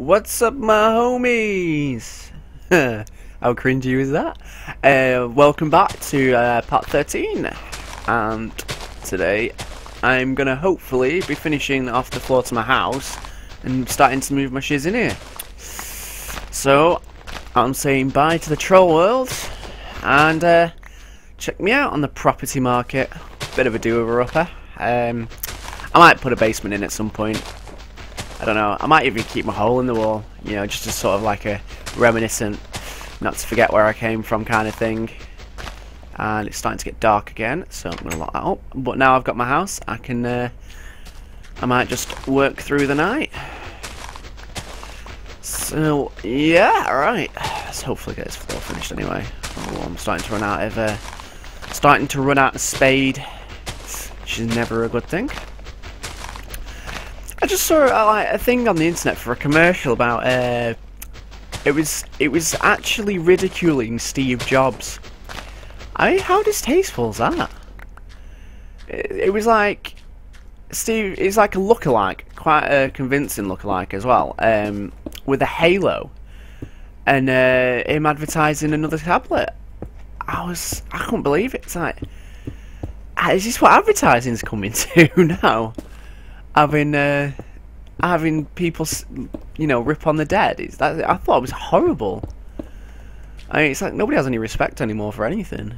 What's up, my homies? How cringy was that? Welcome back to part 13, and today I'm gonna hopefully be finishing off the floor to my house and starting to move my shiz in here. So I'm saying bye to the troll world, and check me out on the property market. Bit of a do-over-upper. I might put a basement in at some point. I don't know, I might even keep my hole in the wall, you know, just as sort of like a reminiscent, not to forget where I came from kind of thing. And it's starting to get dark again, so I'm going to lock that up. But now I've got my house, I might just work through the night. So, yeah, right. Let's hopefully get this floor finished anyway. Oh, I'm starting to run out of spade, which is never a good thing. I just saw a thing on the internet for a commercial about it was actually ridiculing Steve Jobs. How distasteful is that? It was like Steve is like a lookalike, quite a convincing lookalike as well, with a halo, and him advertising another tablet. I couldn't believe it. It's like, is this what advertising's coming to now? Having people, you know, rip on the dead. I thought it was horrible. I mean, it's like nobody has any respect anymore for anything.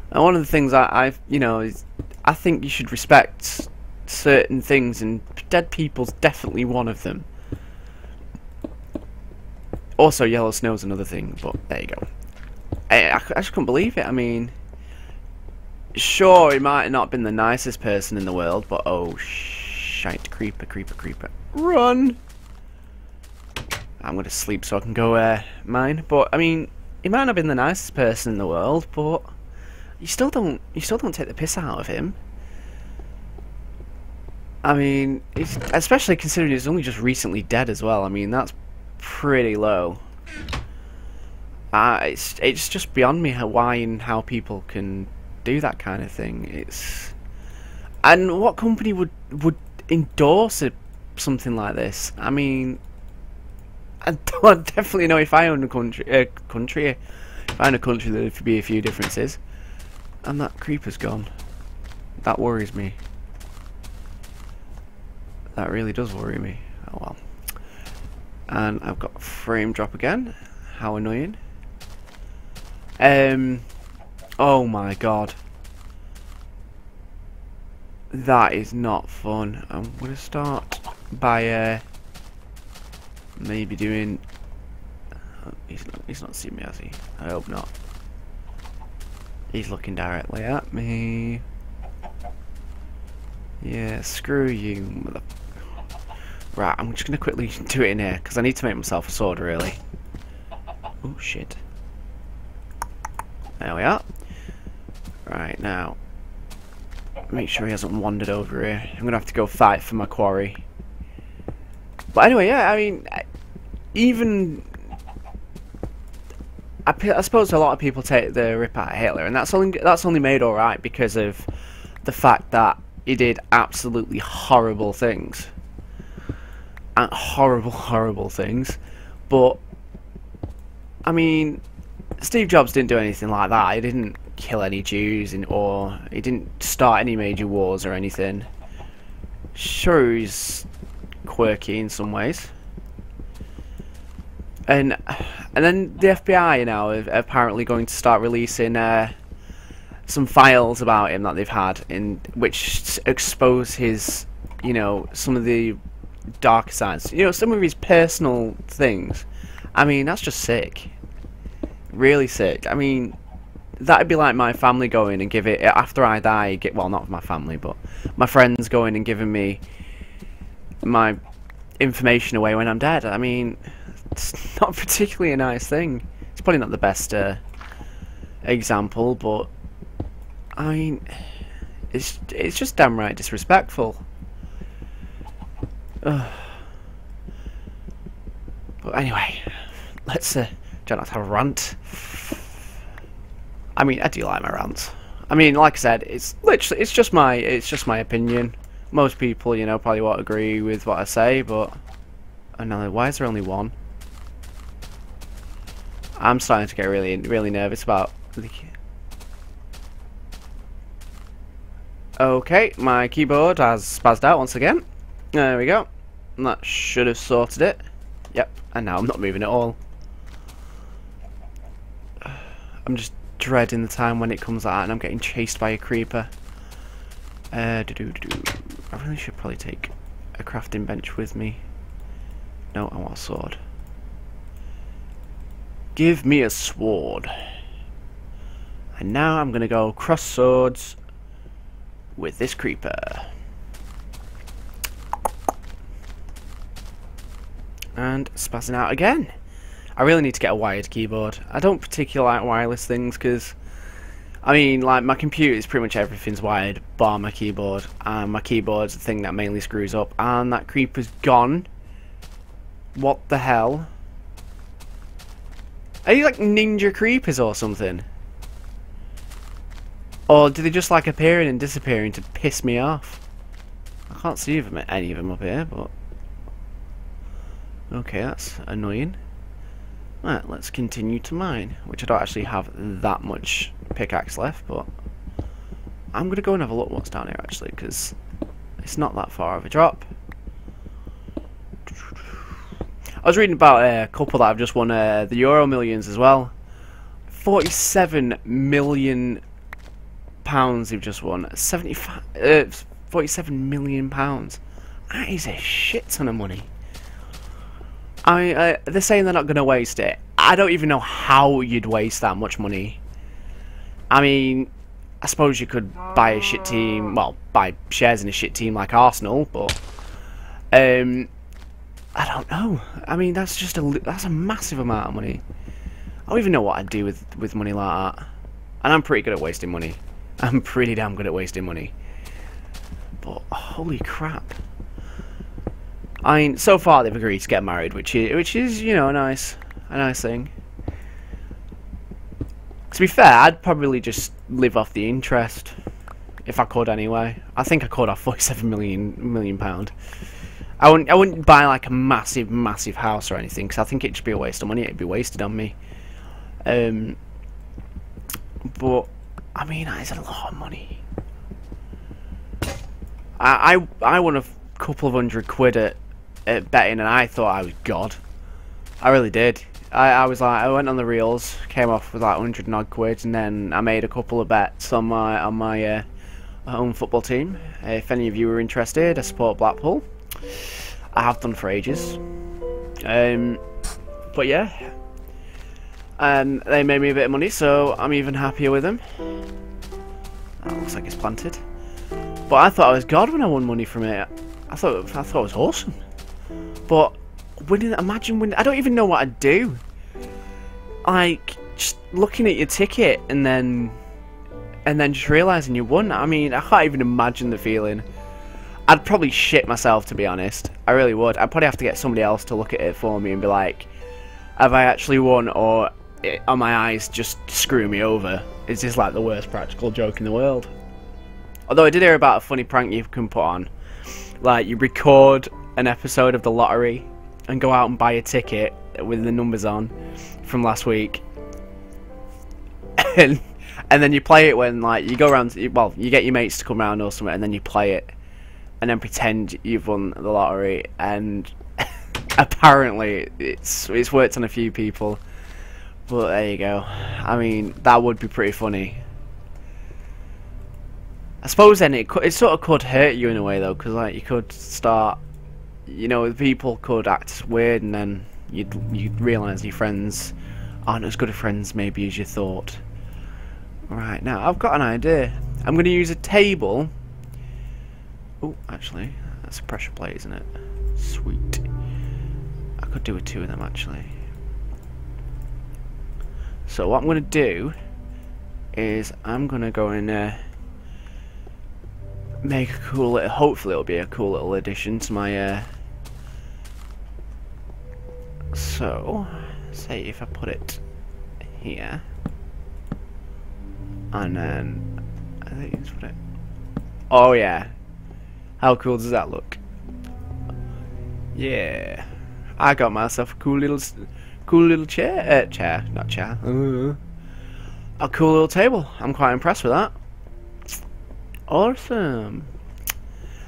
And one of the things I think you should respect certain things, and dead people's definitely one of them. Also, yellow snow's another thing, but there you go. I just couldn't believe it. I mean, sure, he might not have been the nicest person in the world, but oh shite, creeper. Run! I'm gonna sleep so I can go mine. But I mean, he might not have been the nicest person in the world, but you still don't take the piss out of him. I mean, especially considering he's only just recently dead as well. I mean, that's pretty low. It's just beyond me why and how people can do that kind of thing. And what company would endorse something like this? I mean, I definitely know if I owned a country, if I owned a country, there'd be a few differences. And that creeper's gone. That worries me. That really does worry me. Oh well. And I've got frame drop again. How annoying. Oh my god. That is not fun. I'm going to start by maybe doing... Oh, he's not seen me, has he? I hope not. He's looking directly at me. Yeah, screw you, mother... Right, I'm just going to quickly do it in here, because I need to make myself a sword, really. Oh, shit. There we are. Right, now... make sure he hasn't wandered over here. I'm gonna have to go fight for my quarry. But anyway, yeah, I mean, I suppose a lot of people take the rip out of Hitler, and that's only made alright because of the fact that he did absolutely horrible things. And horrible things. But I mean, Steve Jobs didn't do anything like that. He didn't kill any Jews, or he didn't start any major wars or anything. Sure, he's quirky in some ways. And then the FBI, you know, are apparently going to start releasing some files about him that they've had, in which expose his, you know, some of the darker sides. You know, some of his personal things. I mean, that's just sick. Really sick. I mean, that'd be like my family going and give it after I die. Well, not my family, but my friends going and giving me my information away when I'm dead. I mean, it's not particularly a nice thing. It's probably not the best example, but I mean, it's just damn right disrespectful. But anyway, let's try not to have a rant. I mean, I do like my rants. I mean, like I said, it's just my opinion. Most people, you know, probably won't agree with what I say, but Another. Why is there only one? I'm starting to get really nervous about the... Okay, my keyboard has spazzed out once again. There we go. That should have sorted it. Yep, and now I'm not moving at all. I'm just dreading the time when it comes out and I'm getting chased by a creeper. I really should probably take a crafting bench with me. No, I want a sword. Give me a sword. And now I'm gonna go cross swords with this creeper. And spazzing out again. I really need to get a wired keyboard. I don't particularly like wireless things because, I mean, like, my computer is pretty much everything's wired bar my keyboard, and my keyboard's the thing that mainly screws up. And that creeper's gone. What the hell? Are you like ninja creepers or something? Or do they just like appearing and disappearing to piss me off? I can't see any of them up here, but okay, that's annoying. Right, let's continue to mine, which I don't actually have that much pickaxe left, but I'm gonna go and have a look what's down here actually, because it's not that far of a drop. I was reading about a couple that have just won the Euro Millions as well. 47 million pounds they've just won. 47 million pounds. That is a shit ton of money. They're saying they're not going to waste it. I don't even know how you'd waste that much money. I mean, I suppose you could buy a shit team, well, buy shares in a shit team like Arsenal, but I don't know. I mean, that's a massive amount of money. I don't even know what I'd do with money like that. And I'm pretty good at wasting money. I'm pretty damn good at wasting money. But holy crap. I mean, so far they've agreed to get married, which is you know, a nice thing. To be fair, I'd probably just live off the interest if I could anyway. I think I could off 47 million pound. I wouldn't buy like a massive house or anything, because I think it'd just be a waste of money. It'd be wasted on me. But I mean, that is a lot of money. I won a couple of £100 at betting, and I thought I was God. I really did. I was like, I went on the reels, came off with like 100 and odd quid, and then I made a couple of bets on my home football team. If any of you are interested, I support Blackpool. I have done for ages. But yeah, and they made me a bit of money, so I'm even happier with them. That looks like it's planted. But I thought I was God when I won money from it. I thought it was awesome. But imagine winning. I don't even know what I'd do. Like, just looking at your ticket and then just realising you won. I mean, I can't even imagine the feeling. I'd probably shit myself, to be honest. I really would. I'd probably have to get somebody else to look at it for me and be like, have I actually won, or are my eyes just screwing me over? Is this like the worst practical joke in the world? Although I did hear about a funny prank you can put on. Like, you record an episode of the lottery and go out and buy a ticket with the numbers on from last week. And then you play it when, like, you go around, well, you get your mates to come around or something, and then you play it. And then pretend you've won the lottery, and apparently it's worked on a few people. But there you go. I mean, that would be pretty funny. I suppose then it sort of could hurt you in a way though, because like you could start, you know, people could act weird, and then you'd realise your friends aren't as good of friends maybe as you thought. Right, now I've got an idea. I'm going to use a table. Oh, actually, that's a pressure plate, isn't it? Sweet. I could do with two of them, actually. So what I'm going to do is I'm going to go and make a cool little, hopefully it'll be a cool little addition to my so say if I put it here, and then I think it's put it, oh yeah, how cool does that look? Yeah, I got myself a cool little chair, not chair. A cool little table. I'm quite impressed with that. Awesome.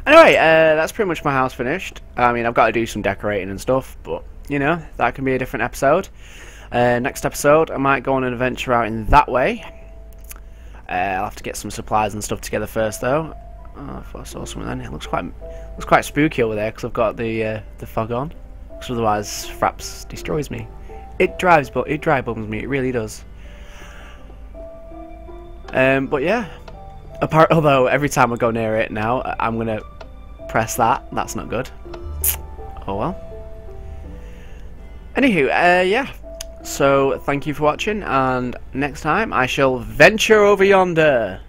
Anyway, that's pretty much my house finished. I mean, I've got to do some decorating and stuff, but you know, that can be a different episode. Next episode, I might go on an adventure out in that way. I'll have to get some supplies and stuff together first, though. Oh, if I saw something then, it looks quite spooky over there because I've got the fog on. Because otherwise, Fraps destroys me. It dry bums me. It really does. But yeah. Although every time I go near it now, I'm gonna press that. That's not good. Oh well. Anywho, yeah. So thank you for watching, and next time I shall venture over yonder.